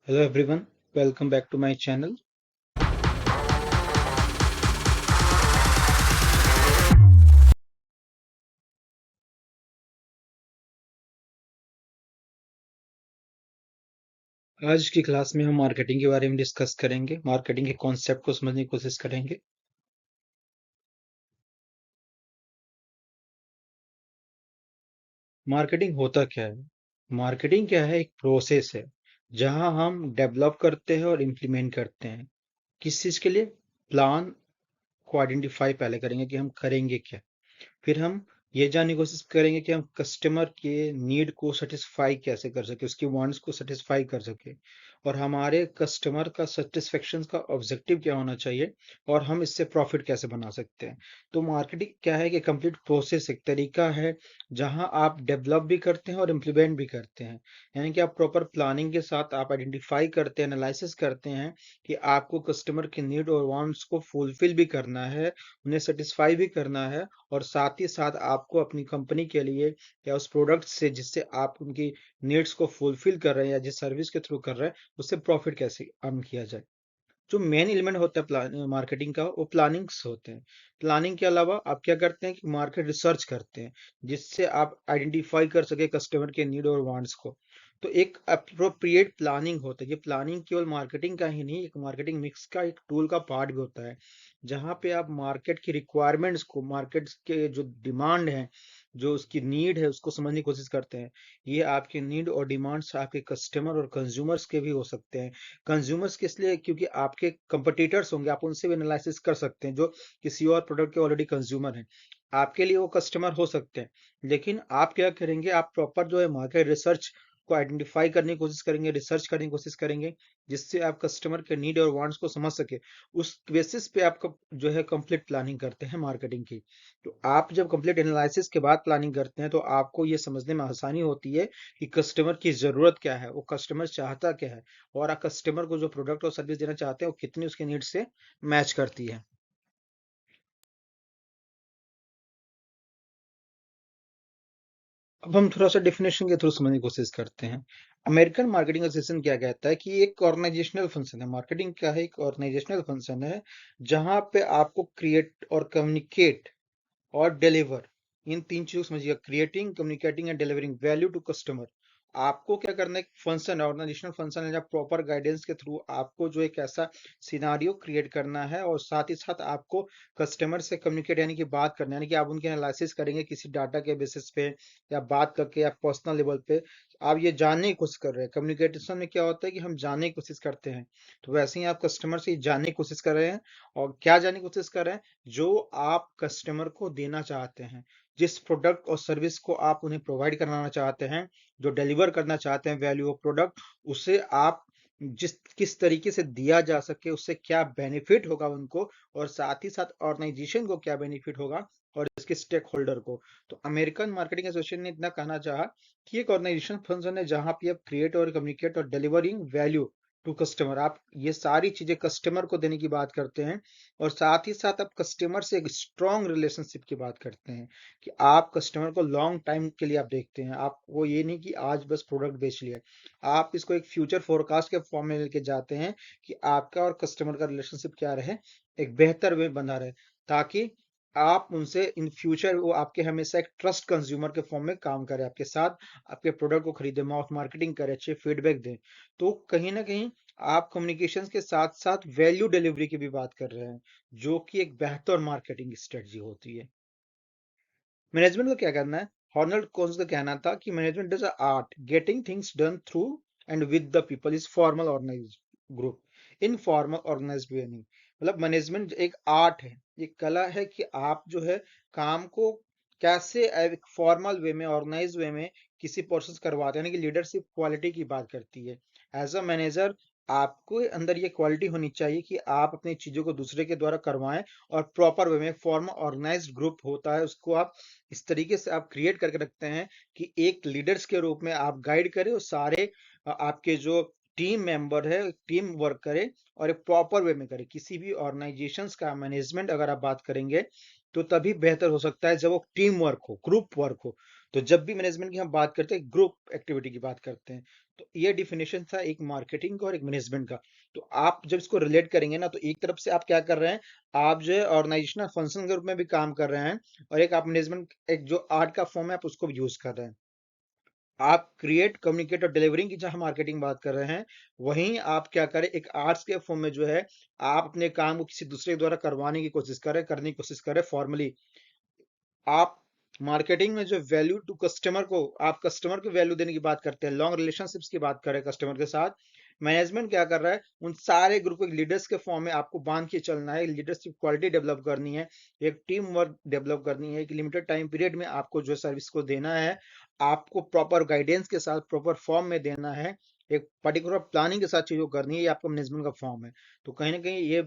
Hello everyone, welcome back to my channel. आज की class में हम मार्केटिंग के बारे में डिस्कस करेंगे, मार्केटिंग के कॉन्सेप्ट को समझने की कोशिश करेंगे। मार्केटिंग होता क्या है? मार्केटिंग क्या है? एक प्रोसेस है जहां हम डेवलप करते हैं और इम्प्लीमेंट करते हैं। किस चीज के लिए? प्लान को आइडेंटिफाई पहले करेंगे कि हम करेंगे क्या। फिर हम ये जानने की कोशिश करेंगे कि हम कस्टमर के नीड को सेटिस्फाई कैसे कर सके, उसकी वांट्स को सेटिस्फाई कर सके, और हमारे कस्टमर का सेटिस्फेक्शन का ऑब्जेक्टिव क्या होना चाहिए, और हम इससे प्रॉफिट कैसे बना सकते हैं। तो मार्केटिंग क्या है कि कंप्लीट प्रोसेस, एक तरीका है जहां आप डेवलप भी करते हैं और इम्प्लीमेंट भी करते हैं। यानी कि आप प्रॉपर प्लानिंग के साथ आप आइडेंटिफाई करते हैं, एनालिसिस करते हैं कि आपको कस्टमर के नीड और वांट्स को फुलफिल भी करना है, उन्हें सेटिस्फाई भी करना है, और साथ ही साथ आपको अपनी कंपनी के लिए या उस प्रोडक्ट से जिससे आप उनकी नीड्स को फुलफिल कर रहे हैं या जिस सर्विस के थ्रू कर रहे हैं उससे प्रॉफिट कैसे अर्न किया जाए। जो मेन एलिमेंट होता है मार्केटिंग का, वो प्लानिंग्स होते हैं। प्लानिंग के अलावा आप क्या करते हैं कि मार्केट रिसर्च करते हैं, जिससे आप आइडेंटिफाई कर सके कस्टमर के नीड और वांट्स को। तो एक अप्रोप्रिएट प्लानिंग होता है। ये प्लानिंग केवल मार्केटिंग का ही नहीं, एक मार्केटिंग मिक्स का एक टूल का पार्ट भी होता है, जहाँ पे आप मार्केट की रिक्वायरमेंट्स को, मार्केट के जो डिमांड है, जो उसकी नीड है, उसको समझने की कोशिश करते हैं। ये आपके नीड और डिमांड्स आपके कस्टमर और कंज्यूमर्स के भी हो सकते हैं। कंज्यूमर्स किस लिए? क्योंकि आपके कंपटीटर्स होंगे, आप उनसे भी एनालिसिस कर सकते हैं जो किसी और प्रोडक्ट के ऑलरेडी कंज्यूमर हैं। आपके लिए वो कस्टमर हो सकते हैं, लेकिन आप क्या करेंगे, आप प्रॉपर जो है मार्केट रिसर्च को आइडेंटिफाई करने की कोशिश करेंगे, रिसर्च करने की कोशिश करेंगे, जिससे आप कस्टमर के नीड और वांट्स को समझ सके। उस बेसिस पे आप जो है कंप्लीट प्लानिंग करते हैं मार्केटिंग की। तो आप जब कंप्लीट एनालिसिस के बाद प्लानिंग करते हैं तो आपको ये समझने में आसानी होती है कि कस्टमर की जरूरत क्या है, वो कस्टमर चाहता क्या है, और आप कस्टमर को जो प्रोडक्ट और सर्विस देना चाहते हैं वो कितनी उसके नीड से मैच करती है। अब हम थोड़ा सा डेफिनेशन के थ्रू समझने की कोशिश करते हैं। अमेरिकन मार्केटिंग एसोसिएशन क्या कहता है कि एक ऑर्गेनाइजेशनल फंक्शन है। मार्केटिंग क्या है? एक ऑर्गेनाइजेशनल फंक्शन है जहां पे आपको क्रिएट और कम्युनिकेट और डिलीवर, इन तीन चीजों को समझिएगा, creating, communicating and delivering value to customer. आपको क्या करना है? फंक्शन है, ऑर्गेनाइजेशनल फंक्शन है, जब प्रॉपर गाइडेंस के थ्रू आपको जो एक ऐसा सिनारियो क्रिएट करना है, और साथ ही साथ आपको कस्टमर से कम्युनिकेट यानी कि बात करना है, यानी कि आप उनके एनालिसिस करेंगे किसी डाटा के बेसिस पे, या बात करके या पर्सनल लेवल पे आप ये जानने की कोशिश कर रहे हैं। कम्युनिकेशन में क्या होता है कि हम जानने की कोशिश करते हैं, तो वैसे ही आप कस्टमर से जानने की कोशिश कर रहे हैं। और क्या जानने की कोशिश कर रहे हैं? जो आप कस्टमर को देना चाहते हैं, जिस प्रोडक्ट और सर्विस को आप उन्हें प्रोवाइड कराना चाहते हैं, जो डिलीवर करना चाहते हैं वैल्यू ऑफ प्रोडक्ट, उसे आप जिस किस तरीके से दिया जा सके, उससे क्या बेनिफिट होगा उनको, और साथ ही साथ ऑर्गेनाइजेशन को क्या बेनिफिट होगा, और इसके स्टेक होल्डर को। तो अमेरिकन मार्केटिंग एसोसिएशन ने इतना कहना चाहा कि एक ऑर्गेनाइजेशन फंक्शन है जहां पे आप क्रिएट और कम्युनिकेट और डिलीवरिंग वैल्यू टू कस्टमर, आप ये सारी चीजें कस्टमर को देने की बात करते हैं, और साथ ही साथ आप कस्टमर से एक स्ट्रॉन्ग रिलेशनशिप की बात करते हैं, कि आप कस्टमर को लॉन्ग टाइम के लिए आप देखते हैं। आप वो ये नहीं कि आज बस प्रोडक्ट बेच लिया, आप इसको एक फ्यूचर फोरकास्ट के फॉर्म में लेके जाते हैं कि आपका और कस्टमर का रिलेशनशिप क्या रहे, एक बेहतर वे बना रहे, ताकि आप उनसे इन फ्यूचर वो आपके हमेशा एक ट्रस्ट कंज्यूमर के फॉर्म में काम करे आपके साथ, आपके प्रोडक्ट को खरीदे, माउथ मार्केटिंग करे, अच्छे फीडबैक दें। तो कहीं ना कहीं आप कम्युनिकेशंस के साथ साथ वैल्यू डिलीवरी की भी बात कर रहे हैं, जो कि एक बेहतर मार्केटिंग स्ट्रेटजी होती है। मैनेजमेंट का क्या करना है? हॉर्नल्ड कोन्स का कहना था कि management is art getting things done through and with the people is formal organize group in formal organized way नहीं। मतलब मैनेजमेंट एक आर्ट है, एक कला है कि आप जो है काम को कैसे एक फॉर्मल वे में, ऑर्गेनाइज वे में किसी पर्सन से करवाते हैं, यानी कि लीडरशिप क्वालिटी की बात करती है। एज अ मैनेजर आपको अंदर ये क्वालिटी होनी चाहिए कि आप अपनी चीजों को दूसरे के द्वारा करवाएं, और प्रॉपर वे में फॉर्मल ऑर्गेनाइज्ड ग्रुप होता है, उसको आप इस तरीके से आप क्रिएट करके रखते हैं कि एक लीडर्स के रूप में आप गाइड करें, और सारे आपके जो टीम मेंबर है टीम वर्क करे, और एक प्रॉपर वे में करे। किसी भी ऑर्गेनाइजेशंस का मैनेजमेंट अगर आप बात करेंगे, तो तभी बेहतर हो सकता है जब वो टीम वर्क हो, ग्रुप वर्क हो। तो जब भी मैनेजमेंट की हम बात करते हैं, ग्रुप एक्टिविटी की बात करते हैं। तो ये डिफिनेशन था एक मार्केटिंग का और एक मैनेजमेंट का। तो आप जब इसको रिलेट करेंगे ना, तो एक तरफ से आप क्या कर रहे हैं, आप जो है ऑर्गेनाइजेशनल फंक्शन के रूप में भी काम कर रहे हैं, और एक आप मैनेजमेंट, एक जो आर्ट का फॉर्म है, आप उसको भी यूज कर रहे हैं। आप क्रिएट, कम्युनिकेट और डिलीवरिंग की जहां मार्केटिंग बात कर रहे हैं, वहीं आप क्या करें, एक आर्ट्स के फॉर्म में जो है, आप अपने काम को किसी दूसरे के द्वारा करवाने की कोशिश करें, करने की कोशिश करें फॉर्मली। आप मार्केटिंग में जो वैल्यू टू कस्टमर को, आप कस्टमर को वैल्यू देने की बात करते हैं, लॉन्ग रिलेशनशिप्स की बात करें कस्टमर के साथ। मैनेजमेंट क्या कर रहा है, उन सारे ग्रुप के लीडर्स के फॉर्म में आपको बांध के चलना है, लीडरशिप क्वालिटी डेवलप करनी है, एक टीम वर्क डेवलप करनी है, एक लिमिटेड टाइम पीरियड में आपको जो सर्विस को देना है, आपको प्रॉपर गाइडेंस के साथ प्रॉपर फॉर्म में देना है, एक पर्टिकुलर प्लानिंग के साथ चीजों करनी है। ये आपका मैनेजमेंट का फॉर्म है। तो कहीं ना कहीं ये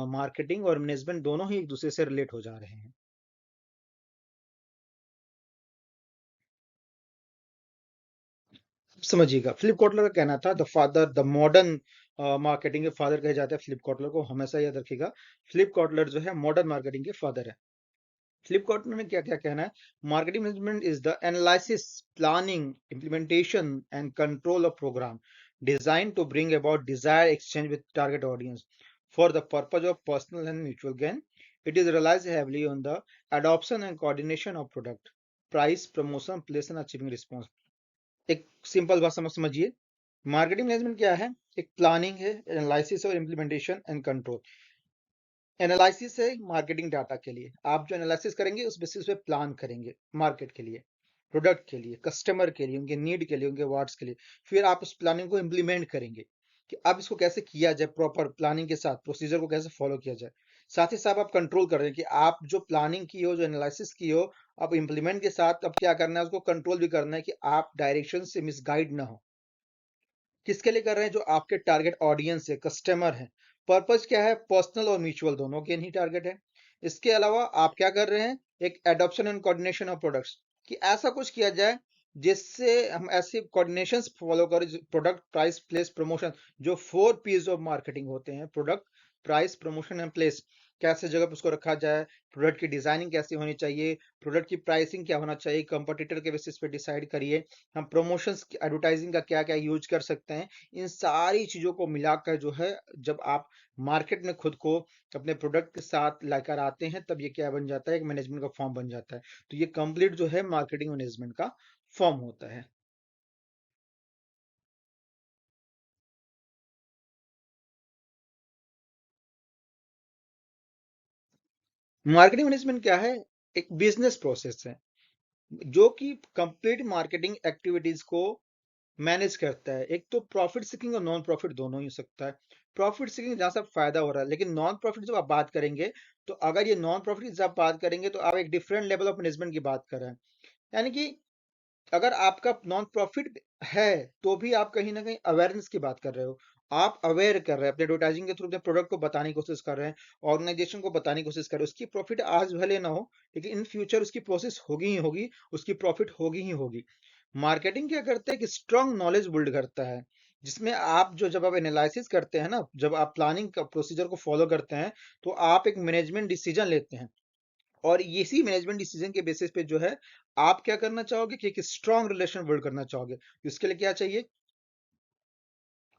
मार्केटिंग और मैनेजमेंट दोनों ही एक दूसरे से रिलेट हो जा रहे हैं। समझिएगा, फिलिप कॉटलर का कहना था, the father, the modern marketing के फादर कहे जाते हैं फिलिप कॉटलर को, हमेशा याद रखिएगा। फिलिप कॉटलर जो है मॉडर्न मार्केटिंग के फादर है। फिलिप कॉटलर ने क्या क्या कहना है, marketing management is the analysis, planning, implementation and control of programme design to bring about desire exchange with target audience for the purpose of personal and mutual gain. It is relies heavily on the adoption and coordination of product, price, promotion, place and achieving response. एक simple भाषा में समझिए, marketing management क्या है, एक planning है, analysis और implementation and control. Analysis है मार्केटिंग डाटा के लिए, आप जो एनालिसिस करेंगे उस बेसिस पे प्लान करेंगे मार्केट के लिए, प्रोडक्ट के लिए, कस्टमर के लिए, उनके नीड के लिए, उनके वार्ड्स के लिए। फिर आप उस प्लानिंग को इम्प्लीमेंट करेंगे कि अब इसको कैसे किया जाए, प्रॉपर प्लानिंग के साथ प्रोसीजर को कैसे फॉलो किया जाए। साथ ही साथ आप कंट्रोल कर रहे हैं कि आप जो प्लानिंग की हो, जो एनालिसिस की हो, अब इम्प्लीमेंट के साथ अब क्या करना है, उसको कंट्रोल भी करना है कि आप डायरेक्शन से मिसगाइड ना हो। किसके लिए कर रहे हैं, जो आपके टारगेट ऑडियंस है, कस्टमर है। पर्पस क्या है, पर्सनल और म्यूचुअल दोनों के ही टारगेट है। इसके अलावा आप क्या कर रहे हैं, एक adoption and coordination of products, कि ऐसा कुछ किया जाए जिससे हम ऐसे कोऑर्डिनेशंस फॉलो करें, प्रोडक्ट, प्राइस, प्लेस, प्रमोशन, जो 4 P's ऑफ मार्केटिंग होते हैं, product, price, promotion and place. कैसे जगह पर उसको रखा जाए, प्रोडक्ट की डिजाइनिंग कैसी होनी चाहिए, प्रोडक्ट की प्राइसिंग क्या होना चाहिए, कंपटीटर के बेसिस पे डिसाइड करिए, हम प्रमोशंस, एडवर्टाइजिंग का क्या क्या यूज कर सकते हैं। इन सारी चीजों को मिलाकर जो है, जब आप मार्केट में खुद को अपने प्रोडक्ट के साथ लेकर आते हैं, तब ये क्या बन जाता है, एक मैनेजमेंट का फॉर्म बन जाता है। तो ये कंप्लीट जो है मार्केटिंग मैनेजमेंट का फॉर्म होता है। मार्केटिंग मैनेजमेंट क्या है, एक बिजनेस प्रोसेस है जो कि कंप्लीट मार्केटिंग एक्टिविटीज को मैनेज करता है। एक तो प्रॉफिट सीकिंग और नॉन प्रॉफिट दोनों ही हो सकता है। प्रॉफिट सीकिंग जहां सब फायदा हो रहा है, लेकिन नॉन प्रॉफिट जब आप बात करेंगे, तो अगर ये नॉन प्रॉफिट की जब आप बात करेंगे, तो आप एक डिफरेंट लेवल ऑफ मैनेजमेंट की बात कर रहे हैं। यानी कि अगर आपका नॉन प्रॉफिट है, तो भी आप कहीं ना कहीं अवेयरनेस की बात कर रहे हो। आप अवेयर कर रहे हैं, अपने एडवर्टाइजिंग के थ्रू अपने प्रोडक्ट को बताने की कोशिश कर रहे हैं, ऑर्गेनाइजेशन को बताने की कोशिश कर रहे हैं। उसकी प्रॉफिट आज भले ना हो, लेकिन इन फ्यूचर उसकी प्रोसेस होगी ही होगी, उसकी प्रॉफिट होगी ही होगी। मार्केटिंग क्या करता है कि स्ट्रांग नॉलेज बिल्ड करता है, जिसमें आप जो, जब आप एनालिसिस करते हैं ना, जब आप प्लानिंग का प्रोसीजर को फॉलो करते हैं, तो आप एक मैनेजमेंट डिसीजन लेते हैं। और इसी मैनेजमेंट डिसीजन के बेसिस पे जो है, आप क्या करना चाहोगे कि एक स्ट्रांग रिलेशन बिल्ड करना चाहोगे। इसके लिए क्या चाहिए,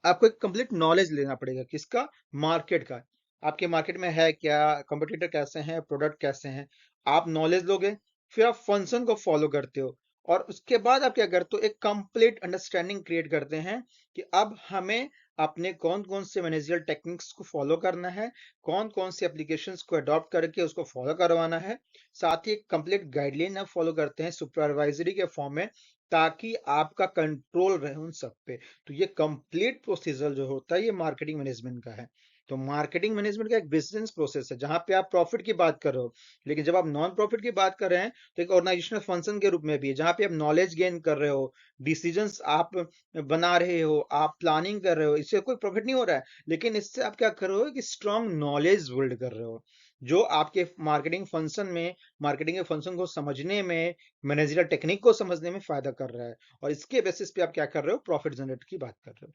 आपको एक कंप्लीट नॉलेज लेना पड़ेगा, किसका, मार्केट का। आपके मार्केट में है क्या, कंपटीटर कैसे हैं, प्रोडक्ट कैसे हैं। आप नॉलेज लोगे, फिर आप फंक्शन को फॉलो करते हो, और उसके बाद आप क्या करते हो, एक कंप्लीट अंडरस्टैंडिंग क्रिएट करते हैं कि अब हमें अपने कौन कौन से मैनेजरियल टेक्निक्स को फॉलो करना है, कौन कौन से एप्लीकेशंस को अडॉप्ट करके उसको फॉलो करवाना है। साथ ही एक कंप्लीट गाइडलाइन आप फॉलो करते हैं सुपरवाइजरी के फॉर्म में, ताकि आपका कंट्रोल रहे उन सब पे। तो ये कंप्लीट प्रोसीजर जो होता है, ये मार्केटिंग मैनेजमेंट का है। तो मार्केटिंग मैनेजमेंट का एक बिजनेस प्रोसेस है, जहां पे आप प्रॉफिट की बात कर रहे हो, लेकिन जब आप नॉन प्रॉफिट की बात कर रहे हैं, तो एक ऑर्गेनाइजेशनल फंक्शन के रूप में भी है, जहां पे आप नॉलेज गेन कर रहे हो, डिसीजंस आप बना रहे हो, आप प्लानिंग कर रहे हो। इससे कोई प्रॉफिट नहीं हो रहा है, लेकिन इससे आप क्या कर रहे हो कि स्ट्रांग नॉलेज बिल्ड कर रहे हो, जो आपके मार्केटिंग फंक्शन में, मार्केटिंग के फंक्शन को समझने में, मैनेजरियल टेक्निक को समझने में फायदा कर रहा है। और इसके बेसिस पे आप क्या कर रहे हो, प्रॉफिट जनरेट की बात कर रहे हो।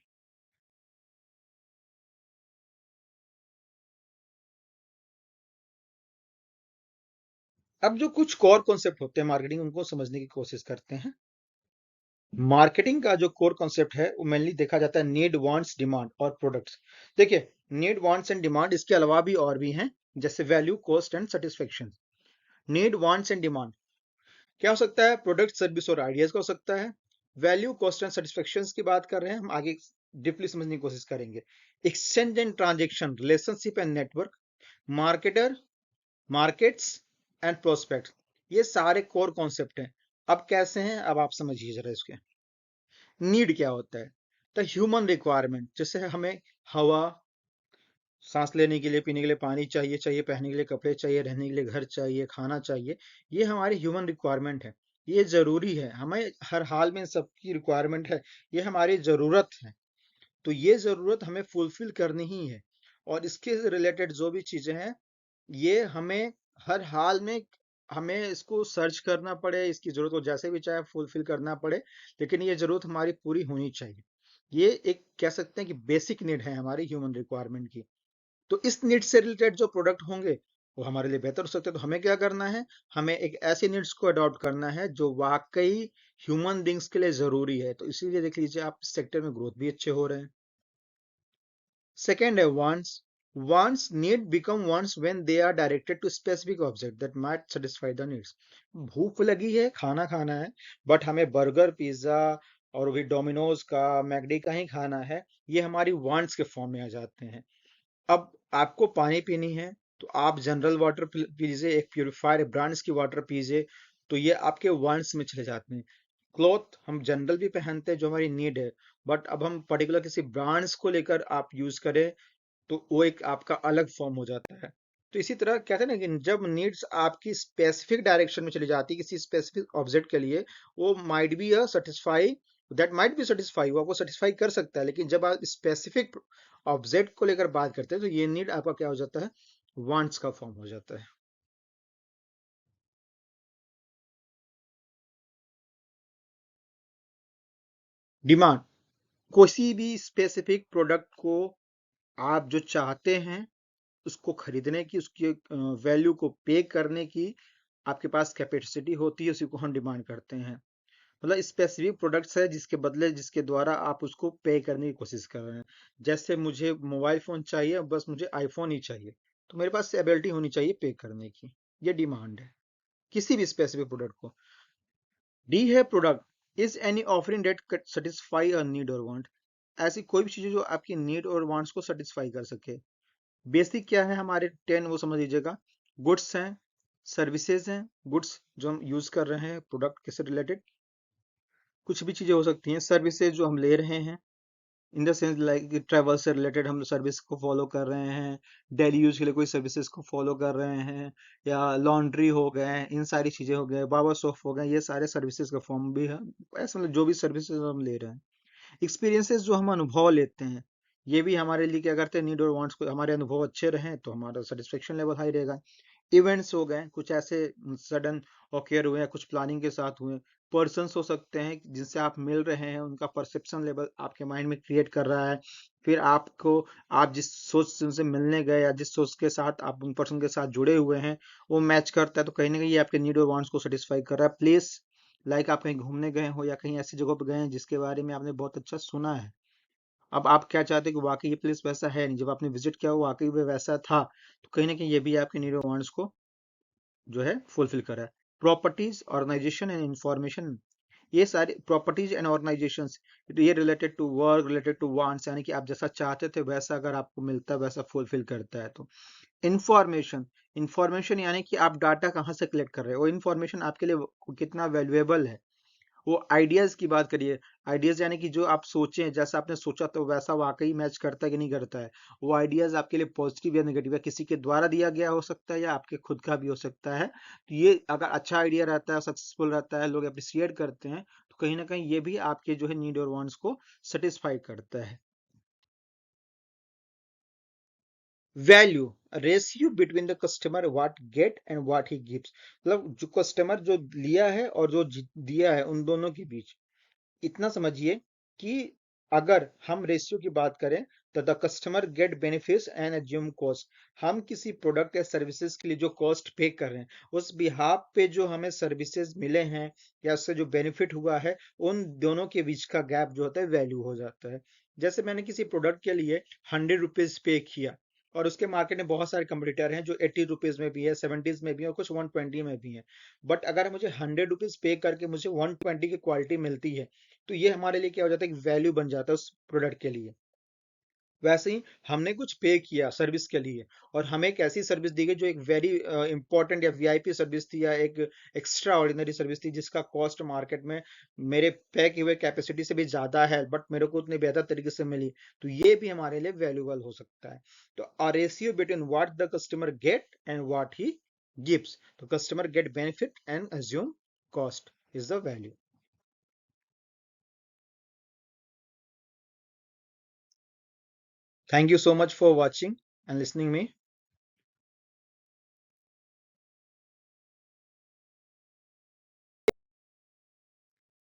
अब जो कुछ कोर कॉन्सेप्ट होते हैं मार्केटिंग, उनको समझने की कोशिश करते हैं। मार्केटिंग का जो कोर कॉन्सेप्ट है वो मेनली देखा जाता है नीड, वांट्स, डिमांड और प्रोडक्ट्स। देखिए, नीड, वांट्स एंड डिमांड, इसके अलावा भी और भी हैं, जैसे value, cost and satisfaction. Need, wants and demand क्या हो सकता है? प्रोडक्ट, सर्विस और आइडियाज का हो सकता है। वैल्यू, कॉस्ट एंड सेटिस्फेक्शन की बात कर रहे हैं, हम आगे डीपली समझने की कोशिश करेंगे। Exchange and transaction, relationship and network, marketer, markets and prospect, ये सारे कोर कॉन्सेप्ट हैं। अब कैसे हैं, अब आप समझिए जरा इसके। नीड क्या होता है? द ह्यूमन रिक्वायरमेंट, जैसे हमें हवा, सांस लेने के लिए, पीने के लिए पानी चाहिए, पहनने के लिए कपड़े चाहिए, रहने के लिए घर चाहिए, खाना चाहिए। ये हमारी ह्यूमन रिक्वायरमेंट है, ये जरूरी है, हमें हर हाल में सबकी रिक्वायरमेंट है, ये हमारी जरूरत है। तो ये जरूरत हमें फुलफिल करनी ही है। और इसके रिलेटेड जो भी चीजें हैं, ये हमें हर हाल में, हमें इसको सर्च करना पड़े, इसकी जरूरत को जैसे भी चाहे फुलफिल करना पड़े, लेकिन ये जरूरत हमारी पूरी होनी चाहिए। ये एक कह सकते हैं कि बेसिक नीड है हमारी ह्यूमन रिक्वायरमेंट की। तो इस नीड से रिलेटेड जो प्रोडक्ट होंगे वो हमारे लिए बेहतर हो सकते हैं। तो हमें क्या करना है? हमें एक ऐसी नीड्स को अडॉप्ट करना है जो वाकई ह्यूमन बींग्स के लिए जरूरी है। तो इसीलिए देख लीजिए, आप इस सेक्टर में ग्रोथ भी अच्छे हो रहे हैं। सेकेंड है wants. Wants need become wants when they are directed to specific object that might satisfy the needs. भूख लगी है, खाना खाना है, बट हमें बर्गर, पिज्जा और भी डोमिनोज का, मैकडी का ही खाना है, ये हमारी वांट्स के फॉर्म में आ जाते हैं। अब आपको पानी पीनी है, तो आप जनरल वाटर पीजिए, एक प्यूरिफायर ब्रांड्स की वाटर पीजिए, तो ये आपके वांट्स में चले जाते हैं। क्लॉथ हम जनरल भी पहनते हैं जो हमारी नीड है, बट अब हम पर्टिकुलर किसी ब्रांड्स को लेकर आप यूज करें, तो वो एक आपका अलग फॉर्म हो जाता है। तो इसी तरह कहते हैं ना कि जब नीड्स आपकी स्पेसिफिक डायरेक्शन में चली जाती है किसी स्पेसिफिक ऑब्जेक्ट के लिए, वो might be a satisfy, that might be satisfy, वो आपको सेटिस्फाई कर सकता है, लेकिन जब आप स्पेसिफिक ऑब्जेक्ट को लेकर बात करते हैं, तो ये नीड आपका क्या हो जाता है? वांट्स का फॉर्म हो जाता है। डिमांड, किसी भी स्पेसिफिक प्रोडक्ट को आप जो चाहते हैं उसको खरीदने की, उसकी वैल्यू को पे करने की आपके पास कैपेसिटी होती है, उसी को हम डिमांड करते हैं। मतलब स्पेसिफिक प्रोडक्ट्स है जिसके बदले, जिसके द्वारा आप उसको पे करने की कोशिश कर रहे हैं। जैसे मुझे मोबाइल फोन चाहिए, बस मुझे आईफोन ही चाहिए, तो मेरे पास एबिलिटी होनी चाहिए पे करने की। ये डिमांड है किसी भी स्पेसिफिक प्रोडक्ट को। डी है product, is any offering that satisfy a need और वांट, ऐसी कोई भी चीज है जो आपकी नीड और वांट्स को सेटिस्फाई कर सके। बेसिक क्या है हमारे 10, वो समझ लीजिएगा। गुड्स हैं, सर्विसेज हैं। गुड्स जो हम यूज कर रहे हैं प्रोडक्ट के से रिलेटेड, कुछ भी चीजें हो सकती हैं। सर्विसेज जो हम ले रहे हैं, in the sense like travel से रिलेटेड हम सर्विस को फॉलो कर रहे हैं, डेली यूज के लिए कोई सर्विसेज को फॉलो कर रहे हैं, या लॉन्ड्री हो गए, इन सारी चीजें हो गए, बाबा शॉप हो गए, ये सारे सर्विसेज का फॉर्म भी है। ऐसा मतलब जो भी सर्विसेज हम ले रहे हैं, एक्सपीरियंसेस जो हम अनुभव लेते हैं, ये भी हमारे लिए क्या करते हैं? नीड और वांट्स को, हमारे अनुभव अच्छे रहें तो हमारा सेटिस्फेक्शन लेवल हाई रहेगा। इवेंट्स हो गए, कुछ ऐसे सडन ऑकेयर हुए हैं, कुछ प्लानिंग के साथ हुए। पर्सन्स हो सकते हैं जिनसे आप मिल रहे हैं, उनका परसेप्शन लेवल आपके माइंड में क्रिएट कर रहा है। फिर आपको, आप जिस सोच से उनसे मिलने गए या जिस सोच के साथ आप उन पर्सन के साथ जुड़े हुए हैं, वो मैच करता है, तो कहीं ना कहीं ये आपके नीड और वांट्स को सेटिस्फाई कर रहा है। प्लेस, लाइक आप कहीं घूमने गए हो या कहीं ऐसी जगह पर गए हैं जिसके बारे में आपने बहुत अच्छा सुना है। अब आप क्या चाहते हैं कि वाकई ये प्लेस वैसा है नहीं, जब आपने विजिट किया वो वाकई वो वैसा था, तो कहीं ना कहीं ये भी आपके नीड और वांट्स को जो है फुलफिल करा है। प्रॉपर्टीज, ऑर्गेनाइजेशन एंड इंफॉर्मेशन, ये सारी प्रॉपर्टीज एंड ऑर्गेनाइजेशंस, ये related to work, related to wants, यानी कि आप जैसा चाहते थे वैसा अगर आपको मिलता है, वैसा फुलफिल करता है। तो इंफॉर्मेशन, इंफॉर्मेशन यानी कि आप डाटा कहाँ से कलेक्ट कर रहे हो, वो इंफॉर्मेशन आपके लिए कितना वैल्यूएबल है। वो आइडियाज की बात करिए, आइडियाज यानी कि जो आप सोचें, जैसा आपने सोचा तो वैसा वाकई मैच करता है कि नहीं करता है। वो आइडियाज आपके लिए पॉजिटिव या नेगेटिव है, किसी के द्वारा दिया गया हो सकता है या आपके खुद का भी हो सकता है। तो ये अगर अच्छा आइडिया रहता है, सक्सेसफुल रहता है, लोग अप्रिसिएट करते हैं, तो कहीं ना कहीं ये भी आपके जो है नीड और वांट्स को सेटिस्फाई करता है। Value, ratio between the customer what get and what he gives, मतलब जो कस्टमर जो लिया है और जो दिया है, उन दोनों के बीच। इतना समझिए कि अगर हम रेशियो की बात करें, the customer get benefits and assume cost. हम किसी प्रोडक्ट या सर्विसेज के लिए जो कॉस्ट पे कर रहे हैं, उस बिहाफ पे जो हमें सर्विसेज मिले हैं या उससे जो बेनिफिट हुआ है, उन दोनों के बीच का गैप जो होता है वैल्यू हो जाता है। जैसे मैंने किसी प्रोडक्ट के लिए 100 रुपीज पे किया, और उसके मार्केट में बहुत सारे कंपटीटर हैं जो 80 रुपीज में भी है, 70s में भी है, और कुछ 120 में भी है। बट अगर मुझे 100 रुपीज पे करके मुझे 120 की क्वालिटी मिलती है, तो ये हमारे लिए क्या हो जाता है, एक वैल्यू बन जाता है उस प्रोडक्ट के लिए। वैसे ही हमने कुछ पे किया सर्विस के लिए, और हमें एक ऐसी सर्विस दी गई जो एक वेरी इंपॉर्टेंट या वीआईपी सर्विस थी, या एक एक्स्ट्रा ऑर्डिनरी सर्विस थी, जिसका कॉस्ट मार्केट में मेरे पे की हुए कैपेसिटी से भी ज्यादा है, बट मेरे को उतनी बेहतर तरीके से मिली। तो ये भी हमारे लिए वैल्यूबल हो सकता है। तो a ratio between what the customer get and what he gives, तो customer get benefit and assume cost is the value. Thank you so much for watching and listening me.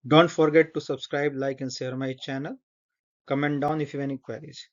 Don't forget to subscribe, like, and share my channel. Comment down if you have any queries.